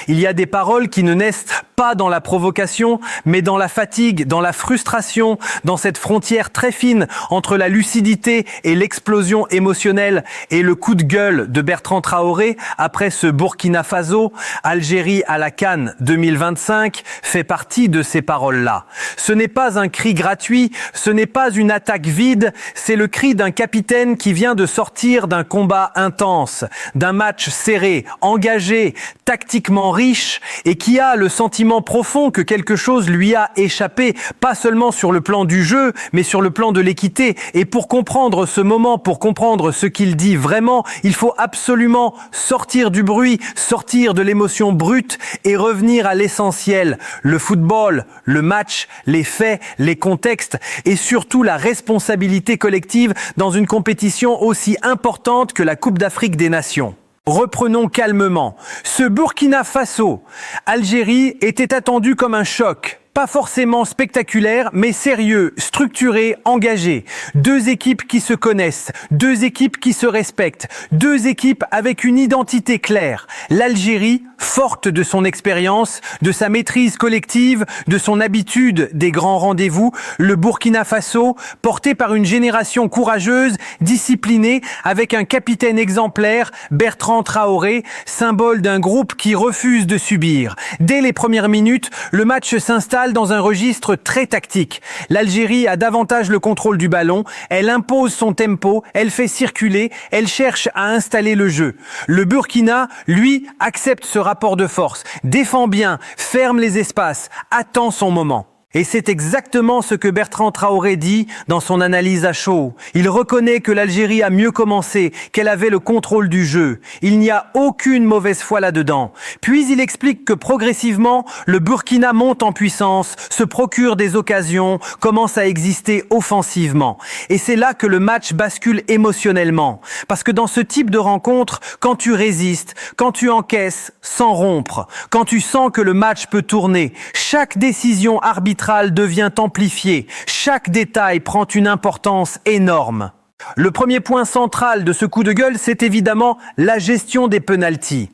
Il y a des paroles qui ne naissent pas dans la provocation, mais dans la fatigue, dans la frustration, dans cette frontière très fine entre la lucidité et l'explosion émotionnelle. Et le coup de gueule de Bertrand Traoré après ce Burkina Faso, Algérie à la CAN 2025, fait partie de ces paroles-là. Ce n'est pas un cri gratuit, ce n'est pas une attaque vide, c'est le cri d'un capitaine qui vient de sortir d'un combat intense, d'un match serré, engagé, tactiquement riche et qui a le sentiment profond que quelque chose lui a échappé, pas seulement sur le plan du jeu, mais sur le plan de l'équité. Et pour comprendre ce moment, pour comprendre ce qu'il dit vraiment, il faut absolument sortir du bruit, sortir de l'émotion brute et revenir à l'essentiel. Le football, le match, les faits, les contextes et surtout la responsabilité collective dans une compétition aussi importante que la Coupe d'Afrique des Nations. Reprenons calmement. Ce Burkina Faso, Algérie était attendu comme un choc. Pas forcément spectaculaire, mais sérieux, structuré, engagé. Deux équipes qui se connaissent, deux équipes qui se respectent, deux équipes avec une identité claire. L'Algérie, forte de son expérience, de sa maîtrise collective, de son habitude des grands rendez-vous. Le Burkina Faso, porté par une génération courageuse, disciplinée, avec un capitaine exemplaire, Bertrand Traoré, symbole d'un groupe qui refuse de subir. Dès les premières minutes, le match s'installe dans un registre très tactique. L'Algérie a davantage le contrôle du ballon, elle impose son tempo, elle fait circuler, elle cherche à installer le jeu. Le Burkina, lui, accepte ce rapport de force, défend bien, ferme les espaces, attend son moment. Et c'est exactement ce que Bertrand Traoré dit dans son analyse à chaud. Il reconnaît que l'Algérie a mieux commencé, qu'elle avait le contrôle du jeu. Il n'y a aucune mauvaise foi là-dedans. Puis il explique que progressivement, le Burkina monte en puissance, se procure des occasions, commence à exister offensivement. Et c'est là que le match bascule émotionnellement. Parce que dans ce type de rencontre, quand tu résistes, quand tu encaisses sans rompre, quand tu sens que le match peut tourner, chaque décision arbitrale devient amplifiée. Chaque détail prend une importance énorme. Le premier point central de ce coup de gueule, c'est évidemment la gestion des pénaltys.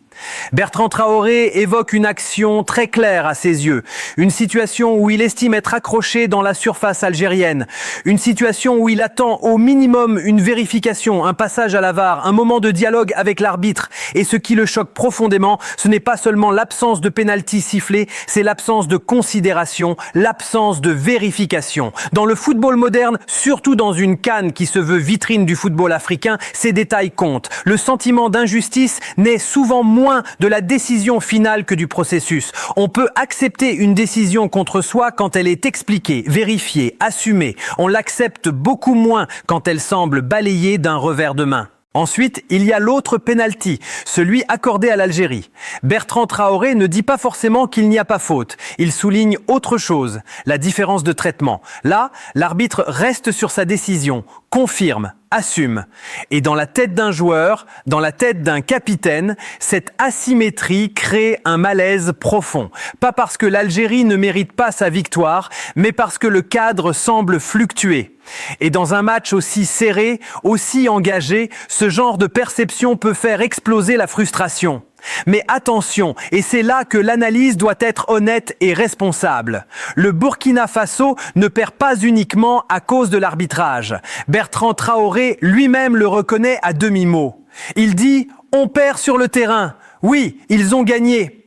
Bertrand Traoré évoque une action très claire à ses yeux. Une situation où il estime être accroché dans la surface algérienne. Une situation où il attend au minimum une vérification, un passage à la VAR, un moment de dialogue avec l'arbitre. Et ce qui le choque profondément, ce n'est pas seulement l'absence de pénalty sifflé, c'est l'absence de considération, l'absence de vérification. Dans le football moderne, surtout dans une CAN qui se veut vitrine du football africain, ces détails comptent. Le sentiment d'injustice naît souvent moins de la décision finale que du processus. On peut accepter une décision contre soi quand elle est expliquée, vérifiée, assumée. On l'accepte beaucoup moins quand elle semble balayée d'un revers de main. Ensuite, il y a l'autre pénalty, celui accordé à l'Algérie. Bertrand Traoré ne dit pas forcément qu'il n'y a pas faute. Il souligne autre chose, la différence de traitement. Là, l'arbitre reste sur sa décision, confirme, assume. Et dans la tête d'un joueur, dans la tête d'un capitaine, cette asymétrie crée un malaise profond. Pas parce que l'Algérie ne mérite pas sa victoire, mais parce que le cadre semble fluctuer. Et dans un match aussi serré, aussi engagé, ce genre de perception peut faire exploser la frustration. Mais attention, et c'est là que l'analyse doit être honnête et responsable. Le Burkina Faso ne perd pas uniquement à cause de l'arbitrage. Bertrand Traoré lui-même le reconnaît à demi-mot. Il dit « On perd sur le terrain. Oui, ils ont gagné. »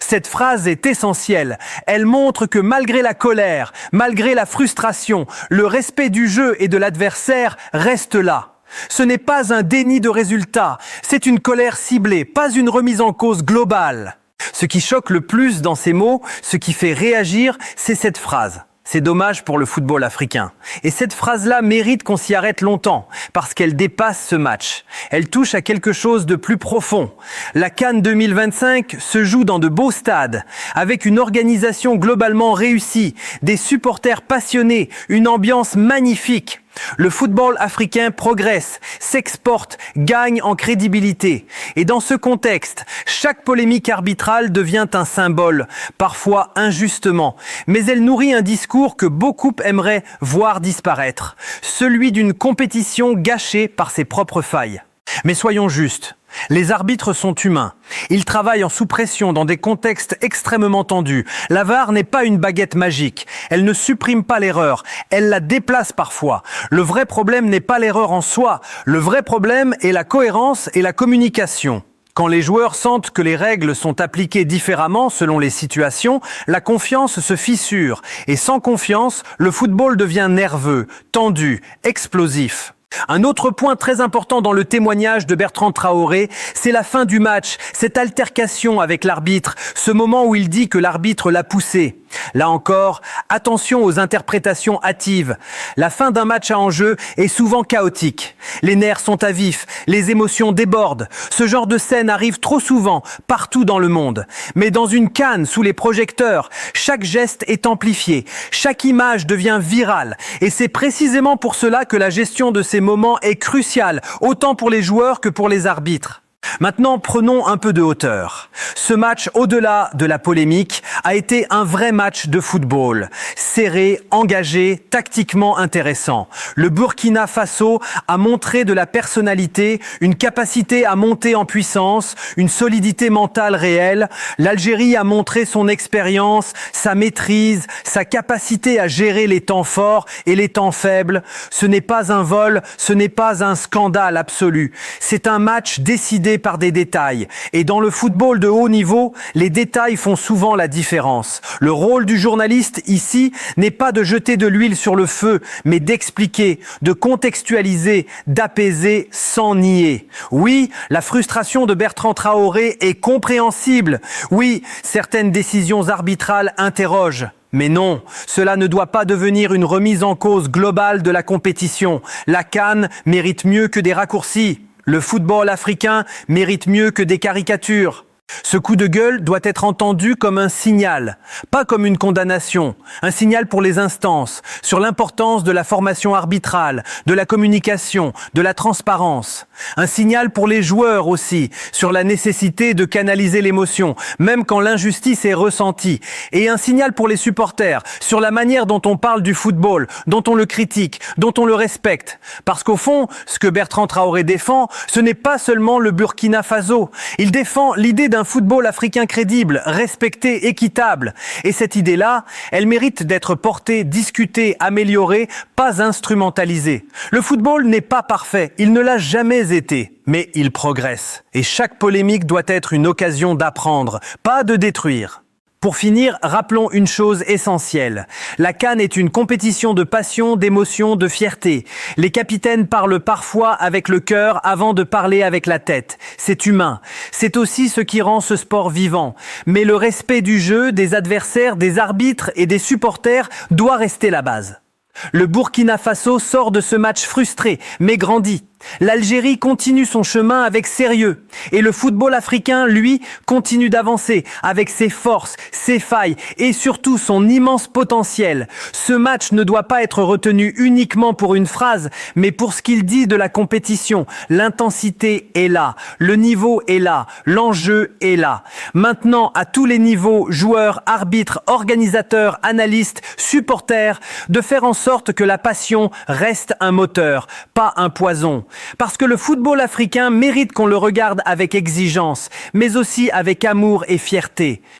Cette phrase est essentielle. Elle montre que malgré la colère, malgré la frustration, le respect du jeu et de l'adversaire reste là. Ce n'est pas un déni de résultat, c'est une colère ciblée, pas une remise en cause globale. Ce qui choque le plus dans ces mots, ce qui fait réagir, c'est cette phrase. C'est dommage pour le football africain. Et cette phrase-là mérite qu'on s'y arrête longtemps, parce qu'elle dépasse ce match. Elle touche à quelque chose de plus profond. La CAN 2025 se joue dans de beaux stades, avec une organisation globalement réussie, des supporters passionnés, une ambiance magnifique. Le football africain progresse, s'exporte, gagne en crédibilité. Et dans ce contexte, chaque polémique arbitrale devient un symbole, parfois injustement. Mais elle nourrit un discours que beaucoup aimeraient voir disparaître, celui d'une compétition gâchée par ses propres failles. Mais soyons justes, Les arbitres sont humains. Ils travaillent en sous-pression dans des contextes extrêmement tendus. La VAR n'est pas une baguette magique. Elle ne supprime pas l'erreur. Elle la déplace parfois. Le vrai problème n'est pas l'erreur en soi. Le vrai problème est la cohérence et la communication. Quand les joueurs sentent que les règles sont appliquées différemment selon les situations, la confiance se fissure. Et sans confiance, le football devient nerveux, tendu, explosif. Un autre point très important dans le témoignage de Bertrand Traoré, c'est la fin du match, cette altercation avec l'arbitre, ce moment où il dit que l'arbitre l'a poussé. Là encore, attention aux interprétations hâtives. La fin d'un match à enjeu est souvent chaotique. Les nerfs sont à vif, les émotions débordent. Ce genre de scène arrive trop souvent, partout dans le monde. Mais dans une CAN, sous les projecteurs, chaque geste est amplifié, chaque image devient virale. Et c'est précisément pour cela que la gestion de ces moments est cruciale, autant pour les joueurs que pour les arbitres. Maintenant, prenons un peu de hauteur. Ce match, au-delà de la polémique, a été un vrai match de football. Serré, engagé, tactiquement intéressant. Le Burkina Faso a montré de la personnalité, une capacité à monter en puissance, une solidité mentale réelle. L'Algérie a montré son expérience, sa maîtrise, sa capacité à gérer les temps forts et les temps faibles. Ce n'est pas un vol, ce n'est pas un scandale absolu. C'est un match décidé par des détails. Et dans le football de haut niveau, les détails font souvent la différence. Le rôle du journaliste ici n'est pas de jeter de l'huile sur le feu, mais d'expliquer, de contextualiser, d'apaiser sans nier. Oui, la frustration de Bertrand Traoré est compréhensible. Oui, certaines décisions arbitrales interrogent. Mais non, cela ne doit pas devenir une remise en cause globale de la compétition. La CAN mérite mieux que des raccourcis. Le football africain mérite mieux que des caricatures. Ce coup de gueule doit être entendu comme un signal, pas comme une condamnation. Un signal pour les instances, sur l'importance de la formation arbitrale, de la communication, de la transparence. Un signal pour les joueurs aussi, sur la nécessité de canaliser l'émotion, même quand l'injustice est ressentie. Et un signal pour les supporters, sur la manière dont on parle du football, dont on le critique, dont on le respecte. Parce qu'au fond, ce que Bertrand Traoré défend, ce n'est pas seulement le Burkina Faso. Il défend l'idée d'un football africain crédible, respecté, équitable. Et cette idée-là, elle mérite d'être portée, discutée, améliorée, pas instrumentalisée. Le football n'est pas parfait, il ne l'a jamais été, mais il progresse. Et chaque polémique doit être une occasion d'apprendre, pas de détruire. Pour finir, rappelons une chose essentielle. La CAN est une compétition de passion, d'émotion, de fierté. Les capitaines parlent parfois avec le cœur avant de parler avec la tête. C'est humain. C'est aussi ce qui rend ce sport vivant. Mais le respect du jeu, des adversaires, des arbitres et des supporters doit rester la base. Le Burkina Faso sort de ce match frustré, mais grandi. L'Algérie continue son chemin avec sérieux. Et le football africain, lui, continue d'avancer avec ses forces, ses failles et surtout son immense potentiel. Ce match ne doit pas être retenu uniquement pour une phrase, mais pour ce qu'il dit de la compétition. L'intensité est là, le niveau est là, l'enjeu est là. Maintenant, à tous les niveaux, joueurs, arbitres, organisateurs, analystes, supporters, de faire en sorte que la passion reste un moteur, pas un poison. Parce que le football africain mérite qu'on le regarde avec exigence, mais aussi avec amour et fierté.